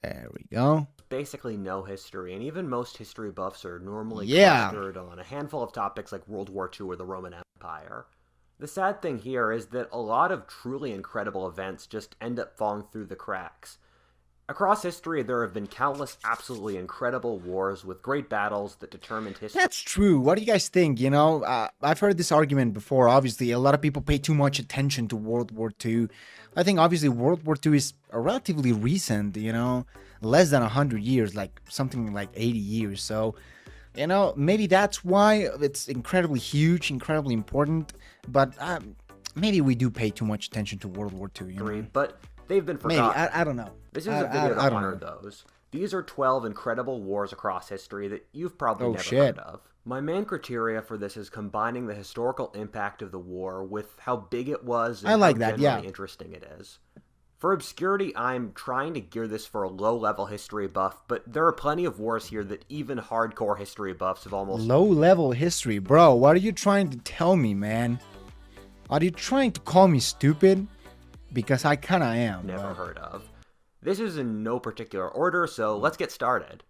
There we go. Basically no history, and even most history buffs are normally Yeah. clustered on a handful of topics like World War II or the Roman Empire. The sad thing here is that a lot of truly incredible events just end up falling through the cracks. Across history, there have been countless absolutely incredible wars with great battles that determined history. That's true. What do you guys think? I've heard this argument before. Obviously, a lot of people pay too much attention to World War II. I think obviously World War II is a relatively recent, less than 100 years, like something like 80 years. So, maybe that's why it's incredibly huge, incredibly important. But maybe we do pay too much attention to World War II. But they've been Maybe. forgotten. I don't know. This is a video I to don't honor know. those. These are 12 incredible wars across history that you've probably never Shit. heard of. My main criteria for this is combining the historical impact of the war with how big it was and I like how that, genuinely yeah. interesting it is. For obscurity, I'm trying to gear this for a low-level history buff, but there are plenty of wars here that even hardcore history buffs have almost Low-level history. Bro, what are you trying to tell me, man? Are you trying to call me stupid? Because I kinda am. never heard of. This is in no particular order, so let's get started.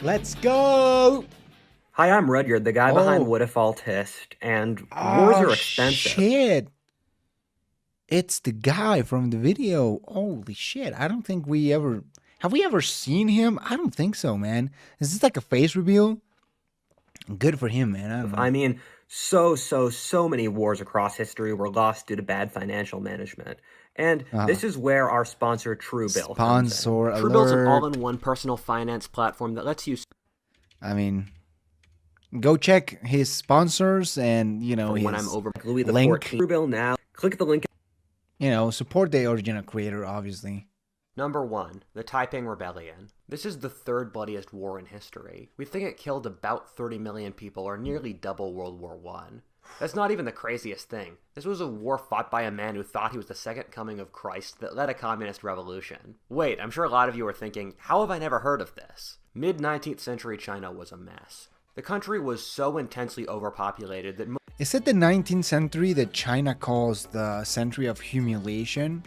Let's go! Hi, I'm Rudyard, the guy behind Whatifalthist, and wars are expensive. Shit. It's the guy from the video. Holy shit. I don't think we ever... Have we ever seen him? I don't think so, man. Is this like a face reveal? Good for him, man. I don't know. I mean, so many wars across history were lost due to bad financial management. And this is where our sponsor Truebill comes in. Sponsor Truebill's an alert. all-in-one personal finance platform that lets you I mean, go check his sponsors and, when I'm his over Louis the link. 14th. Truebill now. Click the link. Support the original creator, obviously. Number 1, the Taiping Rebellion. This is the third bloodiest war in history. We think it killed about 30 million people, or nearly double World War I. That's not even the craziest thing. This was a war fought by a man who thought he was the second coming of Christ that led a communist revolution. Wait, I'm sure a lot of you are thinking, how have I never heard of this? Mid-19th century China was a mess. The country was so intensely overpopulated that Is it the 19th century that China calls the century of humiliation?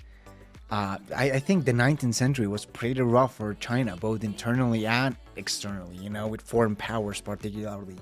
I think the 19th century was pretty rough for China, both internally and externally, with foreign powers particularly.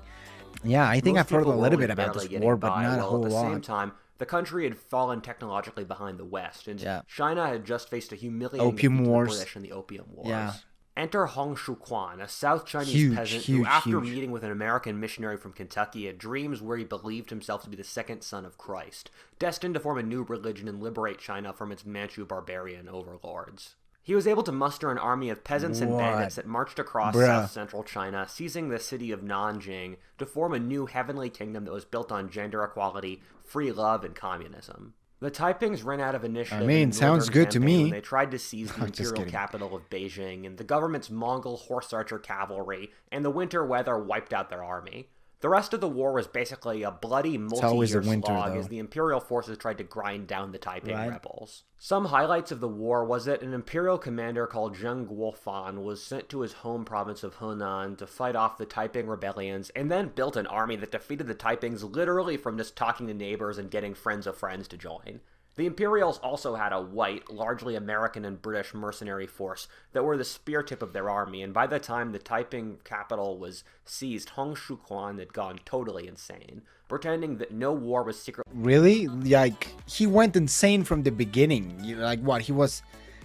Yeah, I think I've heard a little bit about this war, but not a whole At the same lot. time, the country had fallen technologically behind the West, and Yeah. China had just faced a humiliating Opium defeat to the Wars. British in the Opium Wars. Yeah. Enter Hong Shuquan, a South Chinese Huge, peasant huge, who, after huge. meeting with an American missionary from Kentucky, had dreams where he believed himself to be the second son of Christ, destined to form a new religion and liberate China from its Manchu barbarian overlords. He was able to muster an army of peasants and bandits that marched across Bruh. south-central China, seizing the city of Nanjing to form a new heavenly kingdom that was built on gender equality, free love, and communism. The Taipings ran out of initiative. I mean, in the sounds northern good to campaign me. when they tried to seize the I'm just imperial kidding. capital of Beijing, and the government's Mongol horse archer cavalry and the winter weather wiped out their army. The rest of the war was basically a bloody always the multi-year winter, slog though. as the imperial forces tried to grind down the Taiping Right. rebels. Some highlights of the war was that an imperial commander called Zheng Guofan was sent to his home province of Hunan to fight off the Taiping rebellions, and then built an army that defeated the Taipings literally from just talking to neighbors and getting friends of friends to join. The Imperials also had a white, largely American and British mercenary force that were the spear tip of their army, and by the time the Taiping capital was seized, Hong Shuquan had gone totally insane, pretending that no war was secretly Really? Like, he went insane from the beginning. Like, what? He was...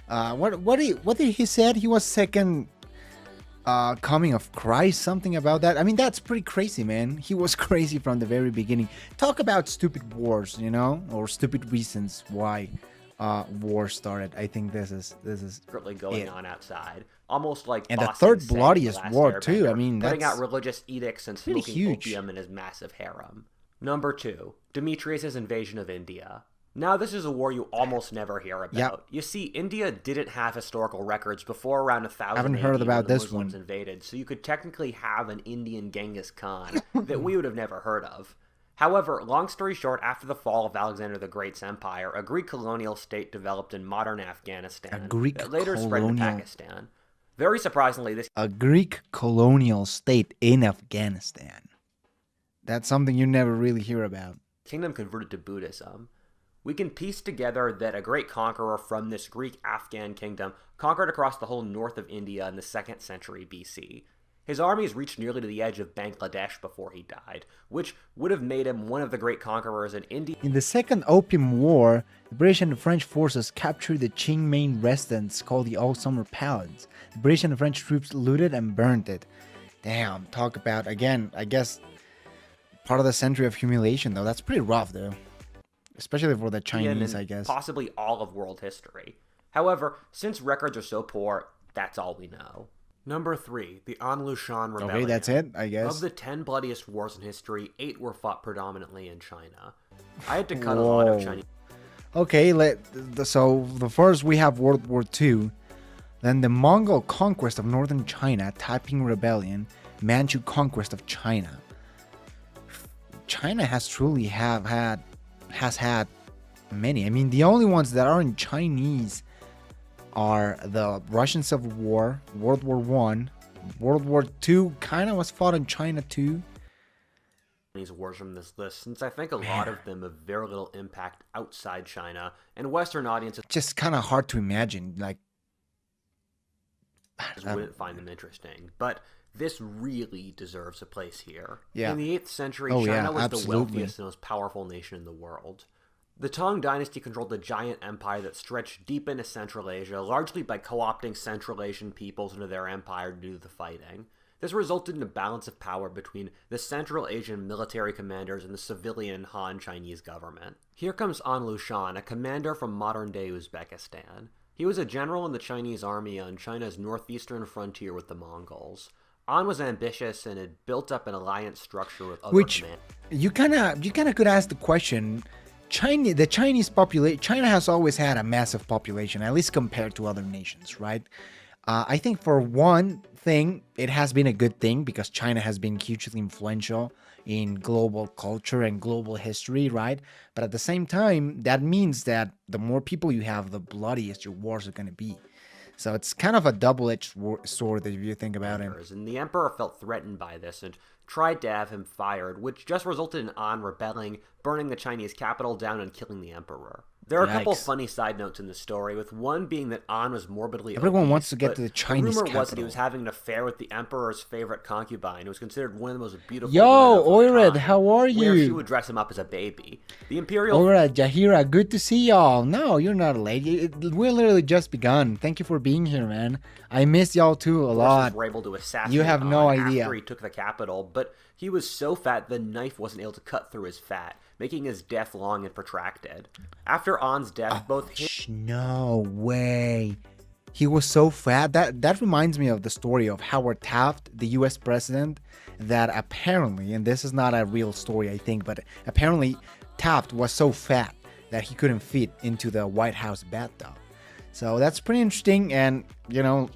What did he said? He was second coming of Christ, something about that. I mean, that's pretty crazy, man. He was crazy from the very beginning. Talk about stupid wars, or stupid reasons why war started. I think this is going it. on outside. Almost like And the Boston third saying bloodiest The Last war, too. Airbender, I mean, putting that's out religious edicts and pretty smoking huge. opium in his massive harem. Number 2, Demetrius' invasion of India. Now, this is a war you almost never hear about. Yep. You see, India didn't have historical records before around 1000 Haven't AD heard when about the this Muslims one. invaded, so you could technically have an Indian Genghis Khan that we would have never heard of. However, long story short, after the fall of Alexander the Great's empire, a Greek colonial state developed in modern Afghanistan. A Greek that later spread to colonial- Pakistan. Very surprisingly, this a Greek colonial state in Afghanistan. That's something you never really hear about. kingdom converted to Buddhism. We can piece together that a great conqueror from this Greek-Afghan kingdom conquered across the whole north of India in the 2nd century BC. His armies reached nearly to the edge of Bangladesh before he died, which would have made him one of the great conquerors in India. In the Second Opium War, the British and the French forces captured the Qing main residence called the All Summer Palace. The British and the French troops looted and burned it. Damn, talk about, again, I guess, part of the century of humiliation, though. That's pretty rough, though. Especially for the Chinese, I guess. Possibly all of world history. However, since records are so poor, that's all we know. Number 3, the Lushan Rebellion. Okay, that's it, I guess. Of the 10 bloodiest wars in history, 8 were fought predominantly in China. I had to cut a lot of Chinese. Okay, so the first we have World War II, then the Mongol conquest of northern China, Taiping Rebellion, Manchu conquest of China. China has truly had many. I mean, the only ones that aren't Chinese are the Russian Civil War, World War One, World War II kind of was fought in China too. Chinese wars from this list, since I think a lot of them have very little impact outside China, and Western audiences just kind of hard to imagine, like, wouldn't find them interesting. But this really deserves a place here. Yeah. In the 8th century, Oh, China yeah, was absolutely. the wealthiest and most powerful nation in the world. The Tang dynasty controlled a giant empire that stretched deep into Central Asia, largely by co-opting Central Asian peoples into their empire to do the fighting. This resulted in a balance of power between the Central Asian military commanders and the civilian Han Chinese government. Here comes An Lushan, a commander from modern-day Uzbekistan. He was a general in the Chinese army on China's northeastern frontier with the Mongols. An was ambitious and had built up an alliance structure with other commanders. You kind of could ask the question. China has always had a massive population, at least compared to other nations, right? I think for one thing, it has been a good thing because China has been hugely influential in global culture and global history, right? But at the same time, that means that the more people you have, the bloodiest your wars are going to be. So it's kind of a double-edged sword if you think about it. And the emperor felt threatened by this and tried to have him fired, which just resulted in An rebelling, burning the Chinese capital down and killing the emperor. There are a couple funny side notes in the story, with one being that An was morbidly Everyone obese, wants to get to the Chinese rumor capital. was that he was having an affair with the emperor's favorite concubine, who was considered one of the most beautiful Yo, women of her Oired, time, how are where she you? would dress him up as a baby. The imperial Alright, Jahira, good to see y'all. No, you're not late. We're literally just begun. Thank you for being here, man. I miss y'all too a lot. were able to assassinate You have no An idea. after he took the capital, but he was so fat the knife wasn't able to cut through his fat, making his death long and protracted. After An's death, both him No way. He was so fat. That reminds me of the story of Howard Taft, the US president, that apparently, and this is not a real story, I think, but apparently Taft was so fat that he couldn't fit into the White House bathtub. So that's pretty interesting, and, you know,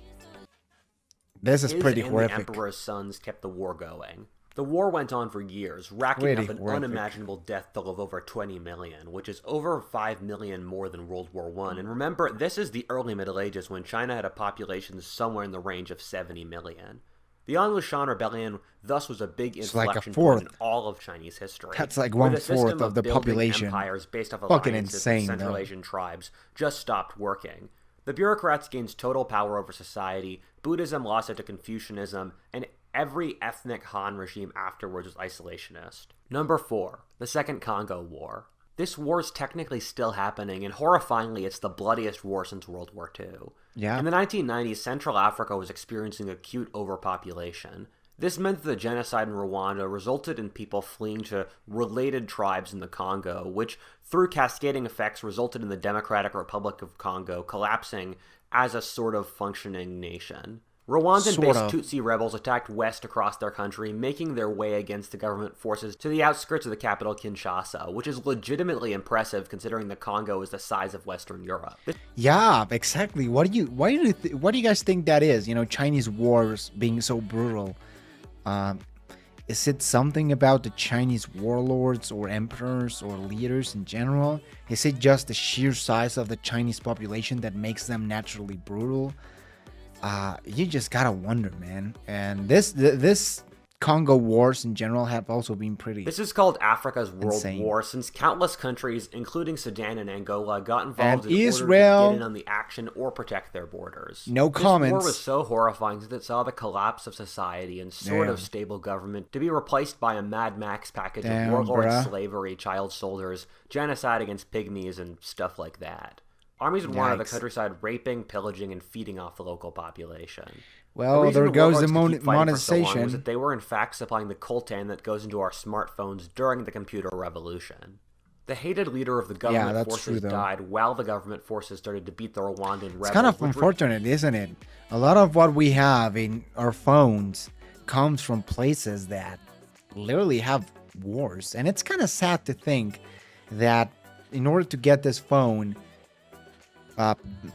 this is pretty and horrific. the emperor's sons kept the war going. The war went on for years, racking Pretty up an horrific. unimaginable death toll of over 20 million, which is over 5 million more than World War I. And remember, this is the early Middle Ages when China had a population somewhere in the range of 70 million. The An Lushan Rebellion thus was a big like a inflection fourth. point in all of Chinese history. That's like where 1/4 the system of the building population. Empires based off Fucking alliances insane, with Central though. Asian tribes just stopped working. The bureaucrats gained total power over society, Buddhism lost it to Confucianism, and every ethnic Han regime afterwards was isolationist. Number 4, the Second Congo War. This war is technically still happening, and horrifyingly, it's the bloodiest war since World War II. Yeah. In the 1990s, Central Africa was experiencing acute overpopulation. This meant that the genocide in Rwanda resulted in people fleeing to related tribes in the Congo, which, through cascading effects, resulted in the Democratic Republic of Congo collapsing as a sort of functioning nation. Rwandan-based Tutsi rebels attacked west across their country, making their way against the government forces to the outskirts of the capital Kinshasa, which is legitimately impressive considering the Congo is the size of Western Europe. Yeah, exactly. What do you guys think that is? You know, Chinese wars being so brutal. Is it something about the Chinese warlords or emperors or leaders in general? Is it just the sheer size of the Chinese population that makes them naturally brutal? You just gotta wonder, man. And this Congo wars in general have also been pretty This is called Africa's World insane. War, since countless countries, including Sudan and Angola, got involved And in Israel, order to get in on the action or protect their borders. no This comments. war was so horrifying that it saw the collapse of society and sort of stable government to be replaced by a Mad Max package of warlord slavery, child soldiers, genocide against pygmies, and stuff like that. Armies would wander the countryside raping, pillaging, and feeding off the local population. Well, there goes the monetization. monetization. Was that they were in fact supplying the coltan that goes into our smartphones during the computer revolution. The hated leader of the government forces died while the government forces started to beat the Rwandan rebels. It's kind of unfortunate, isn't it? A lot of what we have in our phones comes from places that literally have wars. And it's kind of sad to think that in order to get this phone,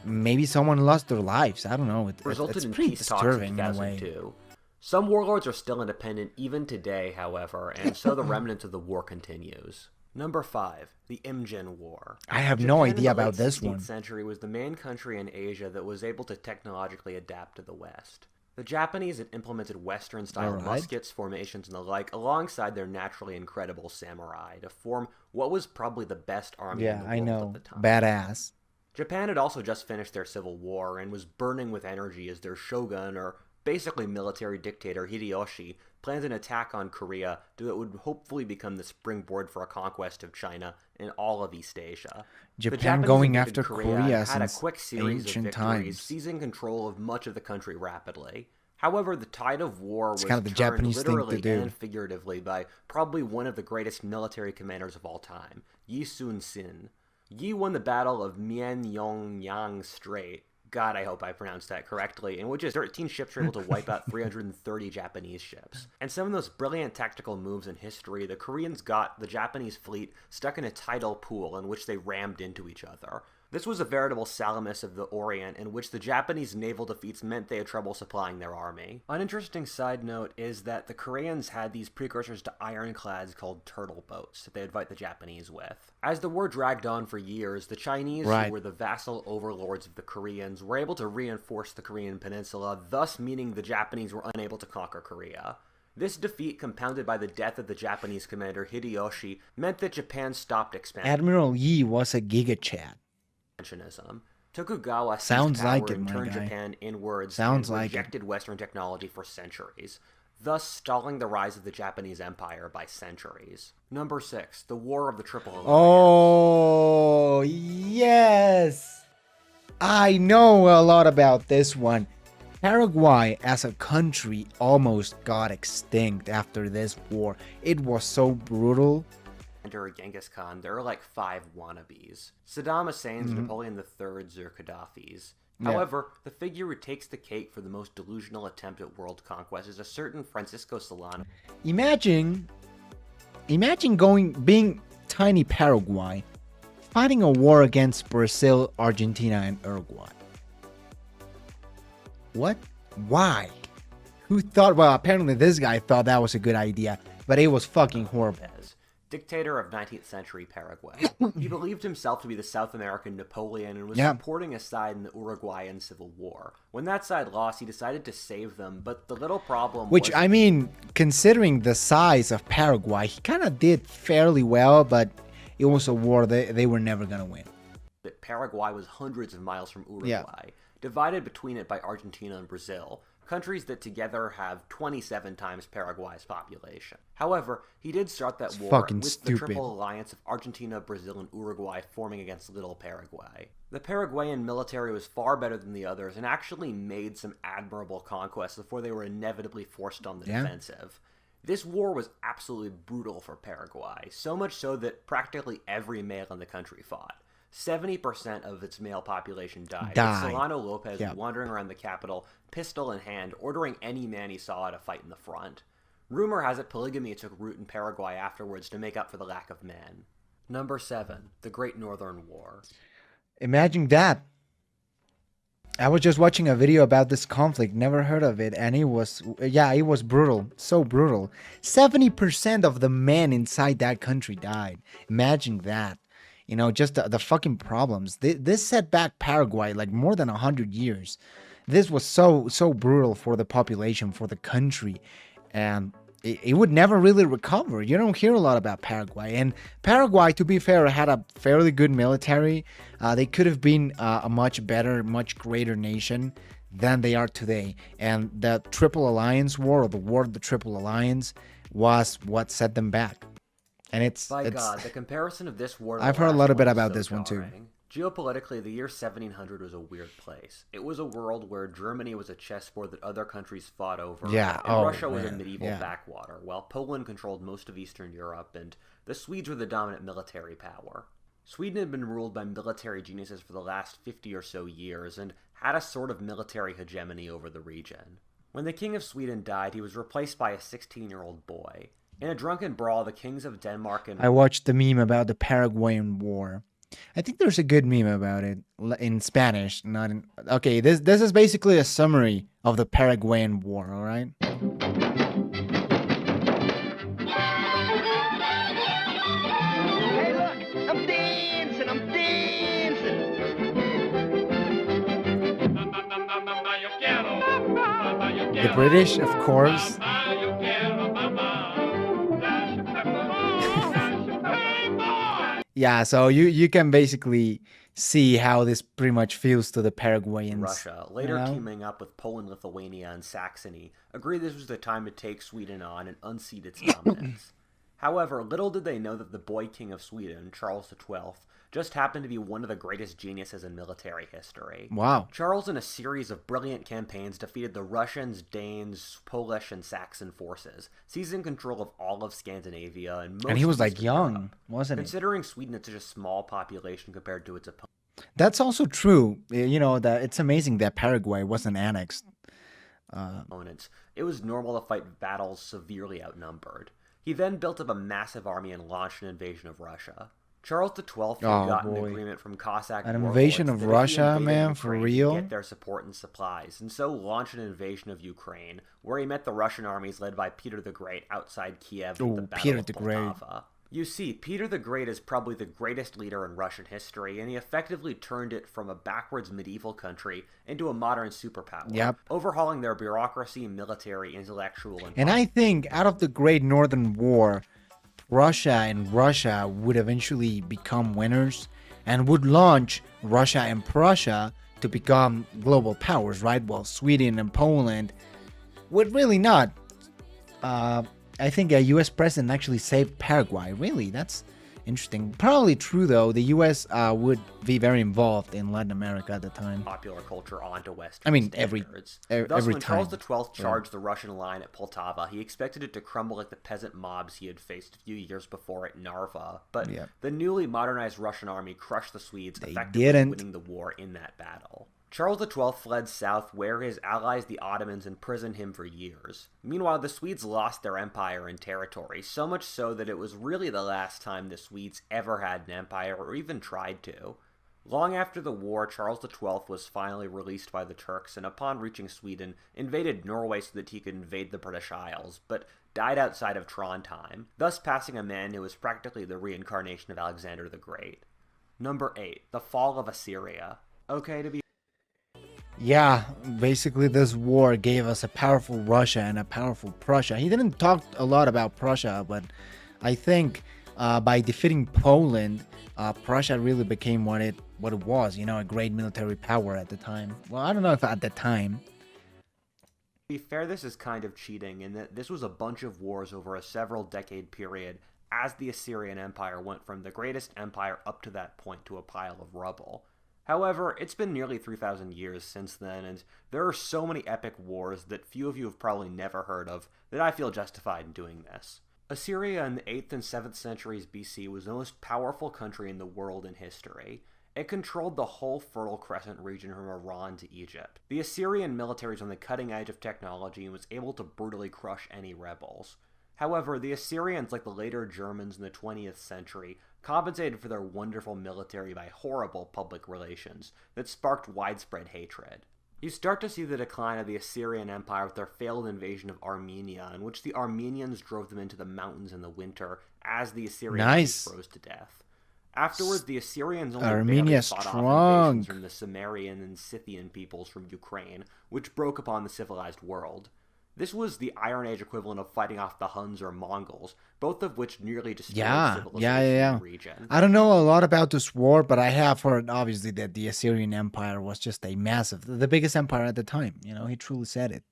maybe someone lost their lives. I don't know. Resulted in pretty peace talks in disturbing in a way. 2002. Some warlords are still independent even today, however, and so the remnant of the war continues. Number 5, the Imjin War. I have no idea about this one. The 16th century was the main country in Asia that was able to technologically adapt to the West. The Japanese had implemented Western-style muskets, formations, and the like, alongside their naturally incredible samurai, to form what was probably the best army in the world at the time. Badass. Japan had also just finished their civil war and was burning with energy as their shogun, or basically military dictator, Hideyoshi, planned an attack on Korea that would hopefully become the springboard for a conquest of China and all of East Asia. Japan going after Korea had a since quick series of ancient victories, times. seizing control of much of the country rapidly. However, the tide of war was kind of the turned Japanese thing to literally do. and figuratively by probably one of the greatest military commanders of all time, Yi Sun-sin. Yi won the Battle of Mianyongyang Strait, God, I hope I pronounced that correctly, in which his 13 ships were able to wipe out 330 Japanese ships. And some of those brilliant tactical moves in history, the Koreans got the Japanese fleet stuck in a tidal pool in which they rammed into each other. This was a veritable Salamis of the Orient, in which the Japanese naval defeats meant they had trouble supplying their army. An interesting side note is that the Koreans had these precursors to ironclads called turtle boats that they would fight the Japanese with. As the war dragged on for years, the Chinese, who were the vassal overlords of the Koreans, were able to reinforce the Korean peninsula, thus meaning the Japanese were unable to conquer Korea. This defeat, compounded by the death of the Japanese commander Hideyoshi, meant that Japan stopped expanding. Admiral Yi was a giga-chat. Tokugawa Sounds seized power like it, and my turned guy. Japan inwards Sounds and like it. rejected Western technology for centuries, thus stalling the rise of the Japanese Empire by centuries. Number 6, the War of the Triple Alliance. Oh, yes! I know a lot about this one. Paraguay as a country almost got extinct after this war. It was so brutal. Under Genghis Khan, there are like 5 wannabes. Saddam Hussein's, Napoleon III's, or Gaddafi's. However, the figure who takes the cake for the most delusional attempt at world conquest is a certain Francisco Solano. Imagine being tiny Paraguay, fighting a war against Brazil, Argentina, and Uruguay. What? Why? Who thought? Well, apparently this guy thought that was a good idea, but it was fucking horrible. Dictator of 19th century Paraguay. He believed himself to be the South American Napoleon and was supporting a side in the Uruguayan Civil War. When that side lost, he decided to save them, but the little problem Which, was... I mean, considering the size of Paraguay, he kind of did fairly well, but it was a war they were never going to win. that Paraguay was hundreds of miles from Uruguay, divided between it by Argentina and Brazil, countries that together have 27 times Paraguay's population. However, he did start that war with the triple alliance of Argentina, Brazil, and Uruguay forming against Little Paraguay. The Paraguayan military was far better than the others and actually made some admirable conquests before they were inevitably forced on the defensive. This war was absolutely brutal for Paraguay, so much so that practically every male in the country fought. 70% of its male population died. With Solano Lopez wandering around the capital, pistol in hand, ordering any man he saw to fight in the front. Rumor has it polygamy took root in Paraguay afterwards to make up for the lack of men. Number 7. The Great Northern War. Imagine that. I was just watching a video about this conflict, never heard of it, and it was brutal, so brutal. 70% of the men inside that country died. Imagine that. You know, just the fucking problems. This set back Paraguay like more than 100 years. This was so brutal for the population, for the country. And it would never really recover. You don't hear a lot about Paraguay. And Paraguay, to be fair, had a fairly good military. They could have been a much better, much greater nation than they are today. And the Triple Alliance War, or the War of the Triple Alliance, was what set them back. And it's God, the comparison of this war to I've the heard a last little bit one is about so this one too. jarring. Geopolitically, the year 1700 was a weird place. It was a world where Germany was a chessboard that other countries fought over, and Russia was a medieval backwater, while Poland controlled most of Eastern Europe, and the Swedes were the dominant military power. Sweden had been ruled by military geniuses for the last 50 or so years, and had a sort of military hegemony over the region. When the King of Sweden died, he was replaced by a 16-year-old boy. In a drunken brawl, the kings of Denmark and... I watched the meme about the Paraguayan War. I think there's a good meme about it in Spanish, not in... Okay, this is basically a summary of the Paraguayan War, all right? Hey, look! I'm dancing! I'm dancing! The British, of course. Yeah, so you can basically see how this pretty much feels to the Paraguayans. Russia, later teaming up with Poland, Lithuania, and Saxony, agreed this was the time to take Sweden on and unseat its dominance. However, little did they know that the boy king of Sweden, Charles XII, just happened to be one of the greatest geniuses in military history. Wow. Charles, in a series of brilliant campaigns, defeated the Russians, Danes, Polish, and Saxon forces, seizing control of all of Scandinavia and most And he was like Eastern young, Europe. wasn't he? Considering Sweden had such a small population compared to its opponents. That's also true. You know, that it's amazing that Paraguay wasn't annexed. It was normal to fight battles severely outnumbered. He then built up a massive army and launched an invasion of Russia. Charles XII had gotten an agreement from Cossack An invasion of Russia, man, for real? To get their support and supplies, and so launched an invasion of Ukraine, where he met the Russian armies led by Peter the Great outside Kiev at the Battle of Poltava. You see, Peter the Great is probably the greatest leader in Russian history, and he effectively turned it from a backwards medieval country into a modern superpower, overhauling their bureaucracy, military, intellectual, and I think out of the Great Northern War, Russia and Russia would eventually become winners and would launch Russia and Prussia to become global powers, right? While Sweden and Poland would really not. I think a U.S. president actually saved Paraguay. Really, that's interesting. Probably true, though. The U.S. Would be very involved in Latin America at the time. Popular culture onto Western I mean, standards. Thus, when Charles XII charged the Russian line at Poltava, he expected it to crumble like the peasant mobs he had faced a few years before at Narva. But the newly modernized Russian army crushed the Swedes, effectively winning the war in that battle. Charles XII fled south, where his allies, the Ottomans, imprisoned him for years. Meanwhile, the Swedes lost their empire and territory, so much so that it was really the last time the Swedes ever had an empire, or even tried to. Long after the war, Charles XII was finally released by the Turks, and upon reaching Sweden, invaded Norway so that he could invade the British Isles, but died outside of Trondheim, thus passing a man who was practically the reincarnation of Alexander the Great. Number 8. The Fall of Assyria. Okay, to be... Yeah, basically this war gave us a powerful Russia and a powerful Prussia. He didn't talk a lot about Prussia, but I think by defeating Poland, Prussia really became what it was, you know, a great military power at the time. Well, I don't know if at the time. To be fair, this is kind of cheating in that this was a bunch of wars over a several decade period as the Assyrian Empire went from the greatest empire up to that point to a pile of rubble. However, it's been nearly 3,000 years since then, and there are so many epic wars that few of you have probably never heard of that I feel justified in doing this. Assyria in the 8th and 7th centuries BC was the most powerful country in the world in history. It controlled the whole Fertile Crescent region from Iran to Egypt. The Assyrian military was on the cutting edge of technology and was able to brutally crush any rebels. However, the Assyrians, like the later Germans in the 20th century, compensated for their wonderful military by horrible public relations that sparked widespread hatred. You start to see the decline of the Assyrian Empire with their failed invasion of Armenia, in which the Armenians drove them into the mountains in the winter as the Assyrians froze to death. Afterwards, the Assyrians only barely fought off invasions from the Sumerian and Scythian peoples from Ukraine, which broke upon the civilized world. This was the Iron Age equivalent of fighting off the Huns or Mongols, both of which nearly destroyed Yeah, civilization in the region. I don't know a lot about this war, but I have heard, obviously, that the Assyrian Empire was just a massive, the biggest empire at the time. You know, he truly said it.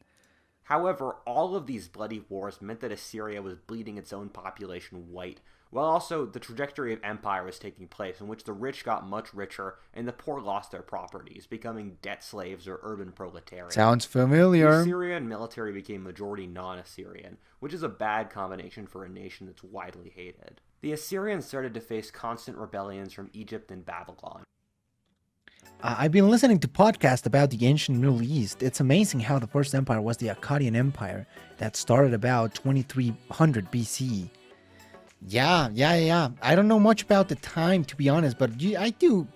However, all of these bloody wars meant that Assyria was bleeding its own population white, while also the trajectory of empire was taking place in which the rich got much richer and the poor lost their properties, becoming debt slaves or urban proletariat. Sounds familiar. The Assyrian military became majority non-Assyrian, which is a bad combination for a nation that's widely hated. The Assyrians started to face constant rebellions from Egypt and Babylon. I've been listening to podcasts about the ancient Middle East. It's amazing how the first empire was the Akkadian Empire that started about 2300 BC. Yeah. I don't know much about the time, to be honest, but I do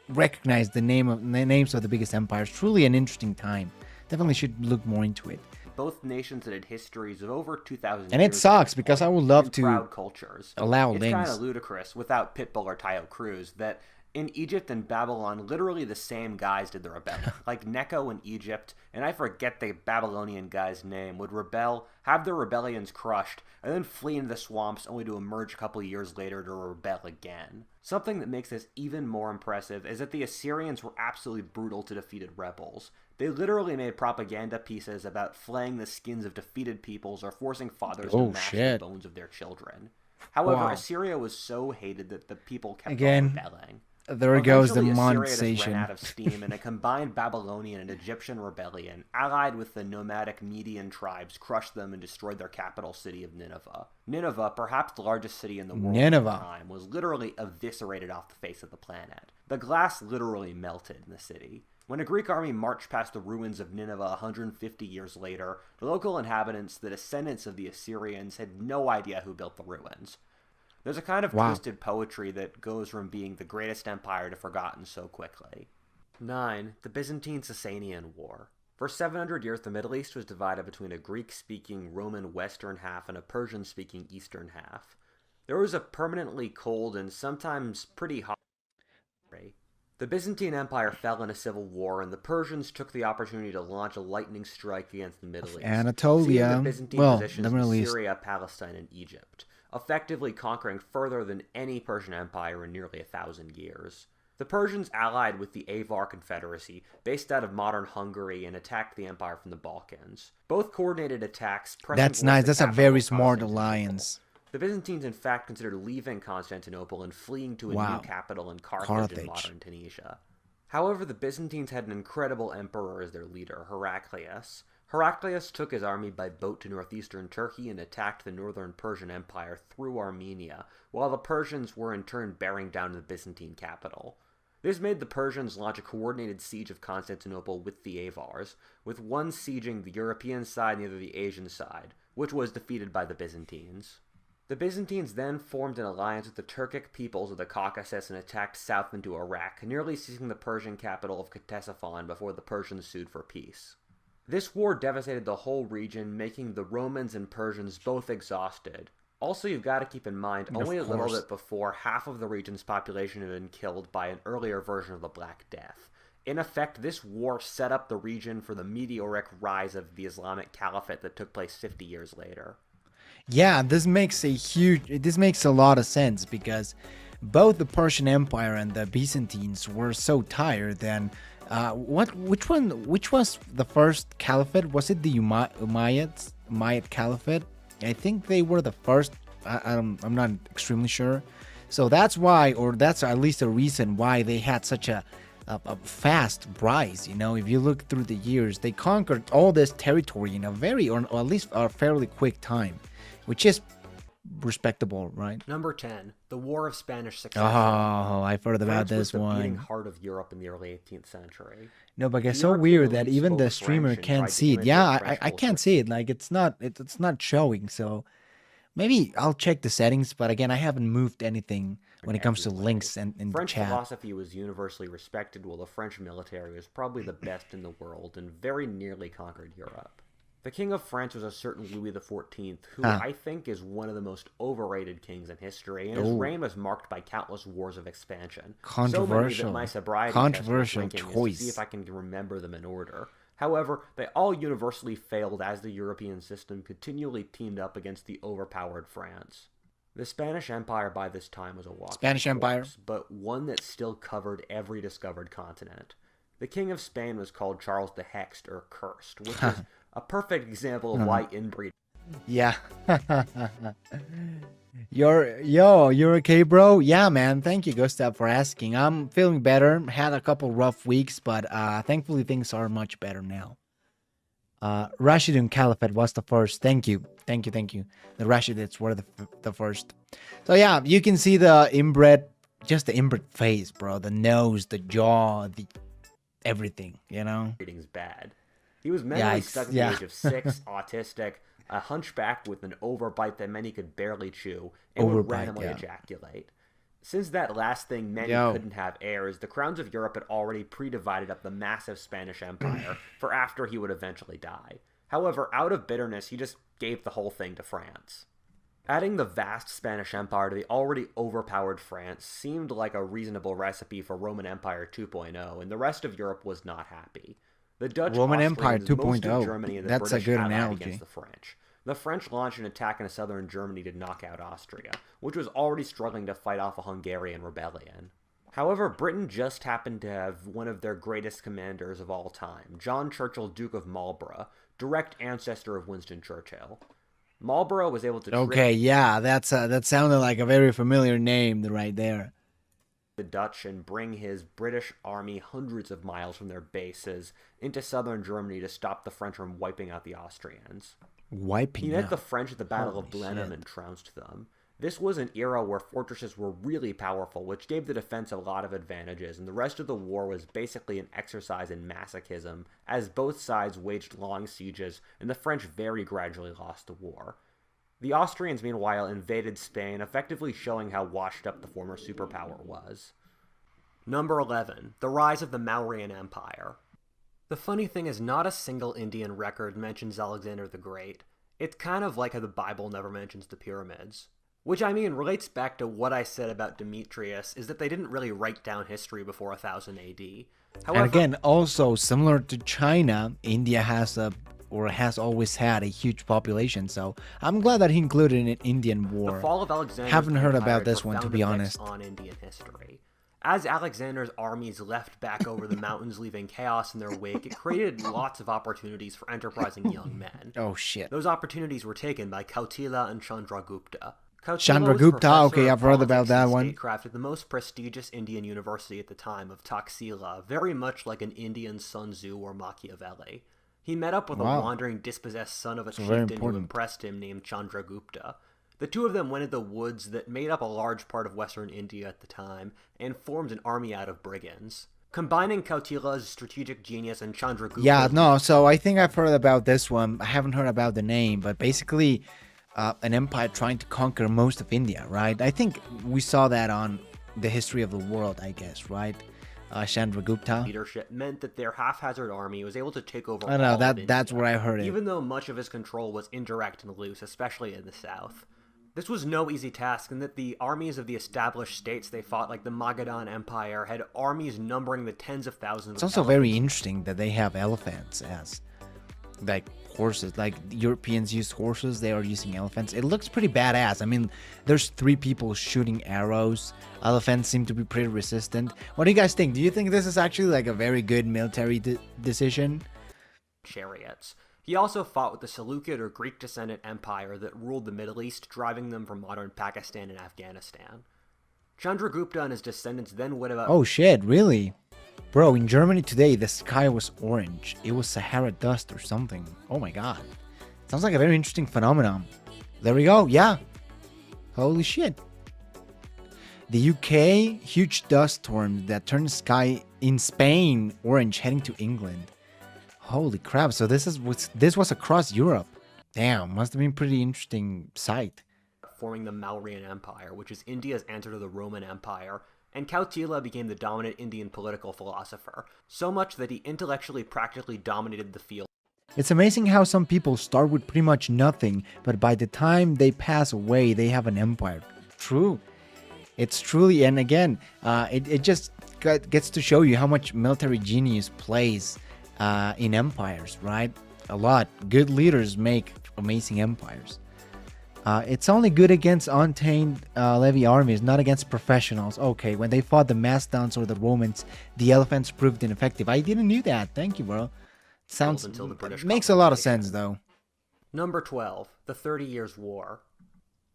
recognize the names of the biggest empires. Truly an interesting time. Definitely should look more into it. Both nations that had histories of over 2,000 years. And it sucks because I would love to proud cultures. allow It's links. kind of ludicrous, without Pitbull or Tayo Cruz, that in Egypt and Babylon, literally the same guys did the rebellion. Like Necho in Egypt, and I forget the Babylonian guy's name, would rebel, have their rebellions crushed, and then flee into the swamps only to emerge a couple years later to rebel again. Something that makes this even more impressive is that the Assyrians were absolutely brutal to defeated rebels. They literally made propaganda pieces about flaying the skins of defeated peoples or forcing fathers to mash the bones of their children. However, Assyria was so hated that the people kept on rebelling. There goes the Assyria monetization. just ran out of steam, and a combined Babylonian and Egyptian rebellion, allied with the nomadic Median tribes, crushed them and destroyed their capital city of Nineveh. Nineveh, perhaps the largest city in the world at the time, was literally eviscerated off the face of the planet. The glass literally melted in the city. When a Greek army marched past the ruins of Nineveh 150 years later, the local inhabitants, the descendants of the Assyrians, had no idea who built the ruins. There's a kind of twisted poetry that goes from being the greatest empire to forgotten so quickly. 9. The Byzantine Sassanian War. For 700 years, the Middle East was divided between a Greek-speaking Roman western half and a Persian-speaking eastern half. There was a permanently cold and sometimes pretty hot. The Byzantine Empire fell in a civil war, and the Persians took the opportunity to launch a lightning strike against the Middle East. Anatolia, the Byzantine positions the Middle in East. Syria, Palestine, and Egypt, effectively conquering further than any Persian empire in nearly 1,000 years. The Persians allied with the Avar Confederacy, based out of modern Hungary, and attacked the empire from the Balkans. Both coordinated attacks. That's nice. That's a very smart alliance. The Byzantines, in fact, considered leaving Constantinople and fleeing to a new capital in Carthage in modern Tunisia. However, the Byzantines had an incredible emperor as their leader, Heraclius. Heraclius took his army by boat to northeastern Turkey and attacked the northern Persian Empire through Armenia, while the Persians were in turn bearing down the Byzantine capital. This made the Persians launch a coordinated siege of Constantinople with the Avars, with one sieging the European side and the other the Asian side, which was defeated by the Byzantines. The Byzantines then formed an alliance with the Turkic peoples of the Caucasus and attacked south into Iraq, nearly seizing the Persian capital of Ctesiphon before the Persians sued for peace. This war devastated the whole region, making the Romans and Persians both exhausted. Also, you've got to keep in mind, only a little bit before, half of the region's population had been killed by an earlier version of the Black Death. In effect, this war set up the region for the meteoric rise of the Islamic Caliphate that took place 50 years later. Yeah, this makes a lot of sense because both the Persian Empire and the Byzantines were so tired. Then, which was the first caliphate? Was it the Umayyad Caliphate? I think they were the first. I'm not extremely sure. So that's why, or that's at least a reason why they had such a fast rise. You know, if you look through the years, they conquered all this territory in a very, or at least a fairly quick time, which is respectable, right? Number 10, the War of Spanish Succession. Oh, I've heard about this France was the one. beating heart of Europe in the early 18th century. No, but it's so weird that even the streamer can't see it. Yeah, I can't see it. Like it's not showing. So maybe I'll check the settings. But again, I haven't moved anything when it comes to links and in the French chat. philosophy was universally respected, while the French military was probably the best in the world and very nearly conquered Europe. The King of France was a certain Louis XIV, who I think is one of the most overrated kings in history, and his reign was marked by countless wars of expansion. Controversial. So many that my sobriety Controversial test was choice. to see if I can remember them in order. However, they all universally failed as the European system continually teamed up against the overpowered France. The Spanish Empire by this time was a walking Spanish Empire. corpse, but one that still covered every discovered continent. The King of Spain was called Charles the Hexed, or Cursed, which is a perfect example of why inbreeding. Yeah. You're okay, bro? Yeah, man. Thank you, Gustav, for asking. I'm feeling better. Had a couple rough weeks, but thankfully things are much better now. Rashidun Caliphate was the first. Thank you. The Rashidids were the first. So yeah, you can see the inbred, just the inbred face, bro. The nose, the jaw, the everything, you know? Breeding's bad. He was mentally stuck at the age of 6, autistic, a hunchback with an overbite that many could barely chew, and would randomly ejaculate. Since that last thing meant he couldn't have heirs, the crowns of Europe had already pre-divided up the massive Spanish Empire for after he would eventually die. However, out of bitterness, he just gave the whole thing to France. Adding the vast Spanish Empire to the already overpowered France seemed like a reasonable recipe for Roman Empire 2.0, and the rest of Europe was not happy. The Dutch, Roman Empire Austrians, most of 2.0. Germany, and the That's a British good allied analogy. against the French. The French launched an attack into southern Germany to knock out Austria, which was already struggling to fight off a Hungarian rebellion. However, Britain just happened to have one of their greatest commanders of all time, John Churchill, Duke of Marlborough, direct ancestor of Winston Churchill. Marlborough was able to that sounded like a very familiar name right there. The Dutch and bring his British army hundreds of miles from their bases into southern Germany to stop the French from wiping out the Austrians. He met the French at the Battle of Blenheim and trounced them. This was an era where fortresses were really powerful, which gave the defense a lot of advantages, and the rest of the war was basically an exercise in masochism, as both sides waged long sieges, and the French very gradually lost the war. The Austrians, meanwhile, invaded Spain, effectively showing how washed up the former superpower was. Number 11. The Rise of the Mauryan Empire. The funny thing is, not a single Indian record mentions Alexander the Great. It's kind of like how the Bible never mentions the pyramids. Which, I mean, relates back to what I said about Demetrius, is that they didn't really write down history before 1000 AD. However, and again, also similar to China, India has always had a huge population, so I'm glad that he included an Indian war. The fall of Alexander haven't heard about this one, to be honest. On Indian history. As Alexander's armies left back over the mountains, leaving chaos in their wake, it created lots of opportunities for enterprising young men. Oh shit. Those opportunities were taken by Kautila and Chandragupta. Chandragupta, okay, I've heard about that one. Statecraft at the most prestigious Indian university at the time of Taxila, very much like an Indian Sun Tzu or Machiavelli. He met up with a wandering, dispossessed son of a chieftain who impressed him named Chandragupta. The two of them went into the woods that made up a large part of western India at the time and formed an army out of brigands. Combining Kautila's strategic genius and Chandragupta's... Yeah, no, so I think I've heard about this one. I haven't heard about the name, but basically an empire trying to conquer most of India, right? I think we saw that on the history of the world, I guess, right? Chandragupta leadership meant that their haphazard army was able to take over all of India, that's where I heard it. Even though much of his control was indirect and loose, especially in the south. This was no easy task, and that the armies of the established states they fought, like the Magadhan Empire, had armies numbering the tens of thousands. It's also very interesting that they have elephants as like horses. Like Europeans used horses, they are using elephants. It looks pretty badass. I mean, there's 3 people shooting arrows. Elephants seem to be pretty resistant. What do you guys think? Do you think this is actually like a very good military decision? Chariots. He also fought with the Seleucid or Greek descendant empire that ruled the Middle East, driving them from modern Pakistan and Afghanistan. Chandragupta and his descendants then went about... Oh shit, really? Bro, in Germany today, the sky was orange. It was Sahara dust or something. Oh my god. Sounds like a very interesting phenomenon. There we go, yeah. Holy shit. The UK, huge dust storm that turned the sky in Spain orange heading to England. Holy crap, so this was across Europe. Damn, must have been a pretty interesting sight. Forming the Mauryan Empire, which is India's answer to the Roman Empire, and Kautila became the dominant Indian political philosopher, so much that he intellectually practically dominated the field. It's amazing how some people start with pretty much nothing, but by the time they pass away, they have an empire. True. It's truly, and again, it just gets to show you how much military genius plays in empires, right? A lot. Good leaders make amazing empires. It's only good against untamed levy armies, not against professionals. Okay, when they fought the Mastodons or the Romans, the elephants proved ineffective. I didn't knew that. Thank you, bro. Sounds until the British makes a lot of colonization. sense, though. Number 12, the 30 Years' War.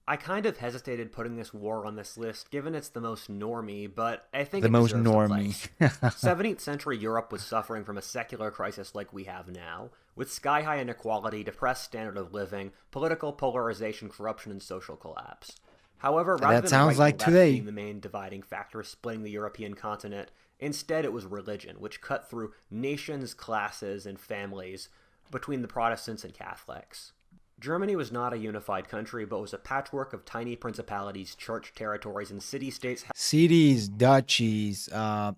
I kind of hesitated putting this war on this list, given it's the most normie, but I think The it most deserves a normie. place. 17th century Europe was suffering from a secular crisis like we have now, with sky-high inequality, depressed standard of living, political polarization, corruption, and social collapse. However, rather than sounds right like and left today. being the main dividing factor splitting the European continent, instead it was religion, which cut through nations, classes, and families between the Protestants and Catholics. Germany was not a unified country, but was a patchwork of tiny principalities, church territories, and city-states Cities, duchies,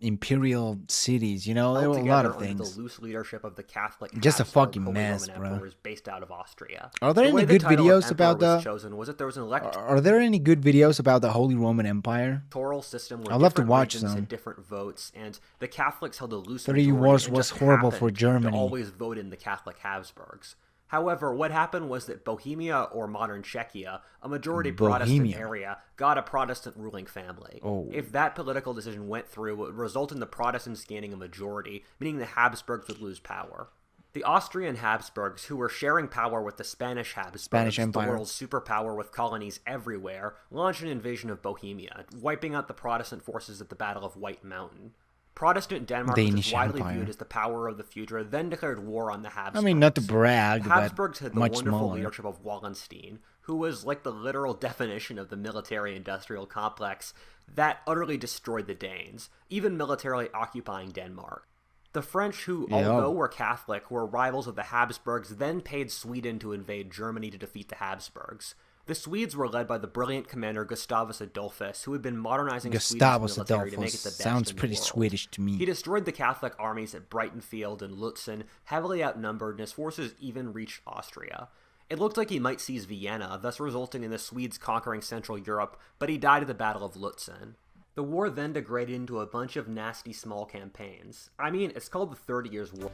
imperial cities, you know, there held were a lot together of under things. the loose leadership of the Catholic Just a Habsburg fucking Holy mess, Roman bro. emperors based out of Austria. Are there The any way the good title of videos emperor about was chosen was that there was an Are there any good videos about the Holy Roman Empire? electoral system where I'd love to different watch regions some. had different votes, and the Catholics held a loose 30 majority Wars and was just horrible for happened Germany. to always vote in the Catholic Habsburgs. However, what happened was that Bohemia, or modern Czechia, a majority Protestant Bohemia. area, got a Protestant ruling family. Oh. If that political decision went through, it would result in the Protestants gaining a majority, meaning the Habsburgs would lose power. The Austrian Habsburgs, who were sharing power with the Spanish Habsburgs, Spanish the Empire. world's superpower with colonies everywhere, launched an invasion of Bohemia, wiping out the Protestant forces at the Battle of White Mountain. Protestant Denmark, which Danish is widely Empire. viewed as the power of the future, then declared war on the Habsburgs. I mean, not to brag, The but Habsburgs had the much wonderful smaller. leadership of Wallenstein, who was like the literal definition of the military-industrial complex that utterly destroyed the Danes, even militarily occupying Denmark. The French, who, although were Catholic, were rivals of the Habsburgs, then paid Sweden to invade Germany to defeat the Habsburgs. The Swedes were led by the brilliant commander Gustavus Adolphus, who had been modernizing Gustavus Sweden's military to make it the Adolphus best sounds in the pretty world. Swedish to me. He destroyed the Catholic armies at Breitenfeld and Lutzen, heavily outnumbered, and his forces even reached Austria. It looked like he might seize Vienna, thus resulting in the Swedes conquering Central Europe, but he died at the Battle of Lutzen. The war then degraded into a bunch of nasty small campaigns. I mean, it's called the 30 Years' War.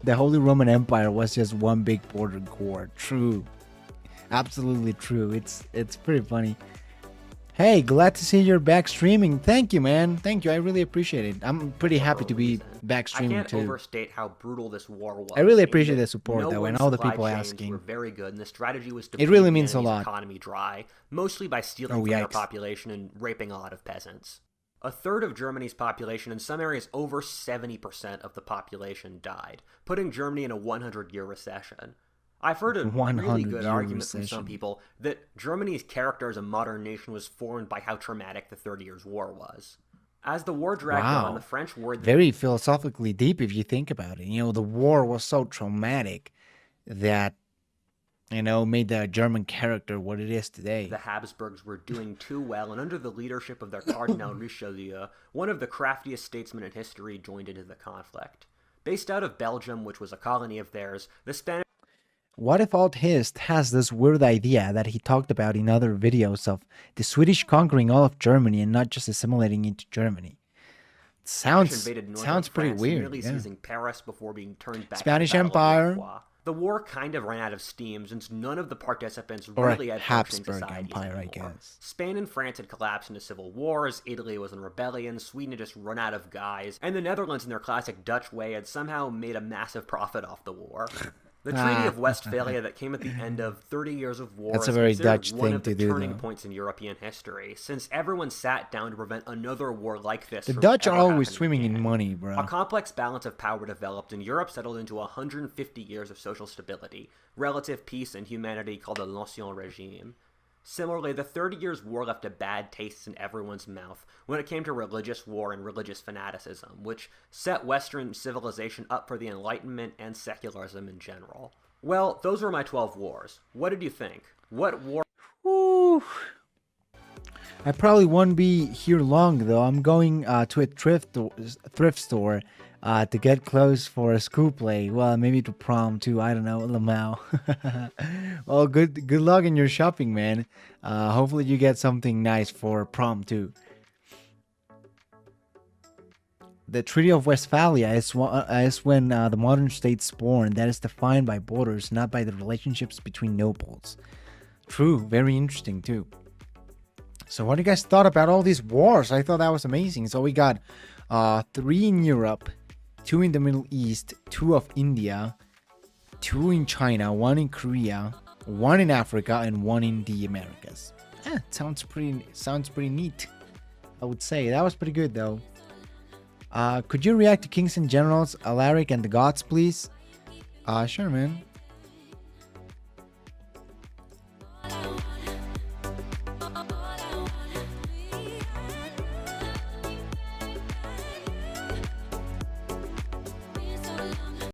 The Holy Roman Empire was just one big border war. True. Absolutely true. It's pretty funny. Hey, glad to see you're back streaming. Thank you, man. Thank you. I really appreciate it. I'm pretty happy to be back I streaming can't too. overstate how brutal this war was. I really in appreciate that the support, no though, and one's all the supply people chains asking. were very good, and the strategy was to It really bleed the means a enemy's lot. economy dry, mostly by stealing Oh, from their yikes. population and raping a lot of peasants. A third of Germany's population, in some areas over 70% of the population, died, putting Germany in a 100-year recession. I've heard a really good 100-year argument from recession. some people that Germany's character as a modern nation was formed by how traumatic the 30 Years' War was. As the war dragged Wow. on, the French worried that Very philosophically deep if you think about it. You know, the war was so traumatic that, you know, made the German character what it is today. the Habsburgs were doing too well, and under the leadership of their Cardinal Richelieu, one of the craftiest statesmen in history, joined into the conflict. Based out of Belgium, which was a colony of theirs, the Spanish Whatifalthist has this weird idea that he talked about in other videos of the Swedish conquering all of Germany and not just assimilating into Germany. Sounds invaded northern sounds pretty France, weird. nearly Yeah. seizing Paris before being turned back. Spanish at the Battle of Empire. Rocroi. The war kind of ran out of steam since none of the participants Or really had functioning Habsburg societies Empire, I anymore. guess. Spain and France had collapsed into civil wars, Italy was in rebellion, Sweden had just run out of guys, and the Netherlands in their classic Dutch way had somehow made a massive profit off the war. The Treaty of Westphalia that came at the end of 30 Years of War That's a is very considered Dutch one thing of the to do, turning though. points in European history, since everyone sat down to prevent another war like this The from Dutch are ever always happening swimming in again. money, bro. A complex balance of power developed, and Europe settled into 150 years of social stability, relative peace, and humanity called the l'Ancien Regime. Similarly, the 30 Years' War left a bad taste in everyone's mouth when it came to religious war and religious fanaticism, which set Western civilization up for the Enlightenment and secularism in general. Well, those were my 12 wars. What did you think? What war Whew. I probably won't be here long though. I'm going to a thrift store to get clothes for a school play. Well, maybe to prom too. I don't know, Lamau. Well, good luck in your shopping, man. Hopefully you get something nice for prom too. The Treaty of Westphalia is when the modern state's born. That is defined by borders, not by the relationships between nobles. True, very interesting too. So what do you guys thought about all these wars? I thought that was amazing. So we got 3 in Europe, 2 in the Middle East, 2 of India, 2 in China, 1 in Korea, 1 in Africa, and 1 in the Americas. Sounds pretty neat, I would say. That was pretty good though. Could you react to Kings and Generals, Alaric and the Gods, please? Sure, man.